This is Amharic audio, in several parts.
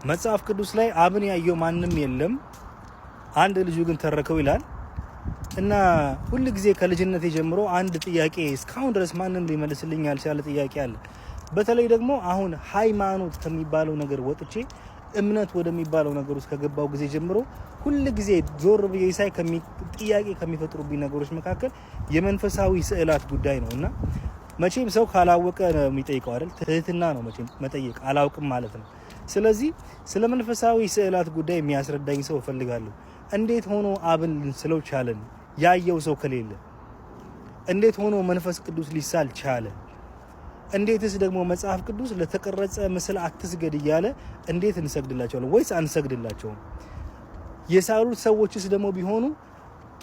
መጽሐፍ ቅዱስ ላይ አብን ያየው ማንም የለም አንድ ልጁ ግን ተረከው ይላል እና ሁሉ ጊዜ ከልጅነት ጀምሮ አንድ ጥያቄ እስካሁን ድረስ ማንም ሊመልስልኝ ያልቻለ ጥያቄ አለ። በተለይ ደግሞ አሁን ሃይማኖት ከሚባለው ነገር ወጥቼ እምነት ወደሚባለው ነገር ውስጥ ከገባው ጊዜ ጀምሮ ሁሉ ጊዜ ዞር ብዬ ሳይ ጥያቄ ከሚፈጥሩብኝ ነገሮች መካከል የመንፈሳዊ ስዕላት ጉዳይ ነውና መቼም ሰው ካላወቀ ነው የሚጠይቀው አይደል? ትህትና ነው መቼም መጠየቅ አላውቅም ማለት ነው። ስለዚህ ስለ መንፈሳዊ ስዕላት ጉዳይ የሚያስረዳኝ ሰው እፈልጋለሁ። እንዴት ሆኖ አብን ልንስለው ቻለን? ያየው ሰው ከሌለ እንዴት ሆኖ መንፈስ ቅዱስ ሊሳል ቻለ? እንዴትስ ደግሞ መጽሐፍ ቅዱስ ለተቀረጸ ምስል አትስገድ እያለ እንዴት እንሰግድላቸዋለን ወይስ አንሰግድላቸውም? የሳሉት ሰዎችስ ደግሞ ቢሆኑ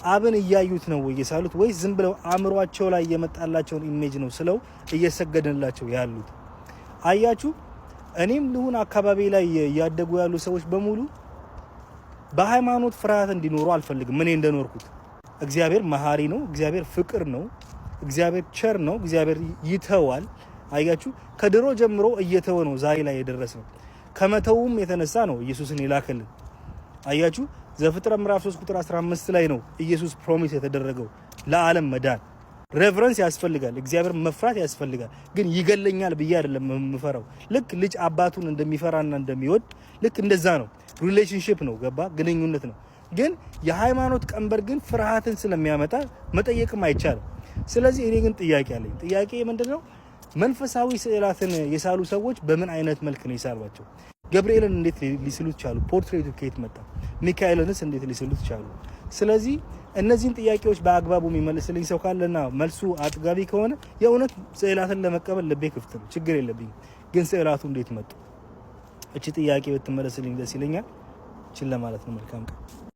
አብን እያዩት ነው ወይ የሳሉት ወይስ ዝም ብለው አእምሯቸው ላይ የመጣላቸውን ኢሜጅ ነው ስለው እየሰገድንላቸው ያሉት? አያችሁ፣ እኔም ልሁን አካባቢ ላይ ያደጉ ያሉ ሰዎች በሙሉ በሃይማኖት ፍርሃት እንዲኖሩ አልፈልግም። እኔ እንደኖርኩት እግዚአብሔር መሐሪ ነው፣ እግዚአብሔር ፍቅር ነው፣ እግዚአብሔር ቸር ነው፣ እግዚአብሔር ይተዋል። አያችሁ፣ ከድሮ ጀምሮ እየተወ ነው ዛሬ ላይ የደረሰው። ከመተውም የተነሳ ነው ኢየሱስን ይላከልን። አያችሁ፣ ዘፍጥረት ምዕራፍ 3 ቁጥር 15 ላይ ነው ኢየሱስ ፕሮሚስ የተደረገው ለዓለም መዳን። ሬቨረንስ ያስፈልጋል፣ እግዚአብሔር መፍራት ያስፈልጋል። ግን ይገለኛል ብዬ አይደለም የምፈራው። ልክ ልጅ አባቱን እንደሚፈራና እንደሚወድ ልክ እንደዛ ነው። ሪሌሽንሺፕ ነው፣ ገባ? ግንኙነት ነው። ግን የሃይማኖት ቀንበር ግን ፍርሃትን ስለሚያመጣ መጠየቅም አይቻልም። ስለዚህ እኔ ግን ጥያቄ አለኝ። ጥያቄ ምንድነው? መንፈሳዊ ስዕላትን የሳሉ ሰዎች በምን አይነት መልክ ነው የሳሏቸው? ገብርኤልን እንዴት ሊስሉት ቻሉ? ፖርትሬቱ ከየት መጣ? ሚካኤልንስ እንዴት ሊስሉት ቻሉ? ስለዚህ እነዚህን ጥያቄዎች በአግባቡ የሚመልስልኝ ሰው ካለና መልሱ አጥጋቢ ከሆነ የእውነት ስዕላትን ለመቀበል ልቤ ክፍት ነው፣ ችግር የለብኝም። ግን ስዕላቱ እንዴት መጡ? እቺ ጥያቄ ብትመለስልኝ ደስ ይለኛል። እቺን ለማለት ነው። መልካም ቀን።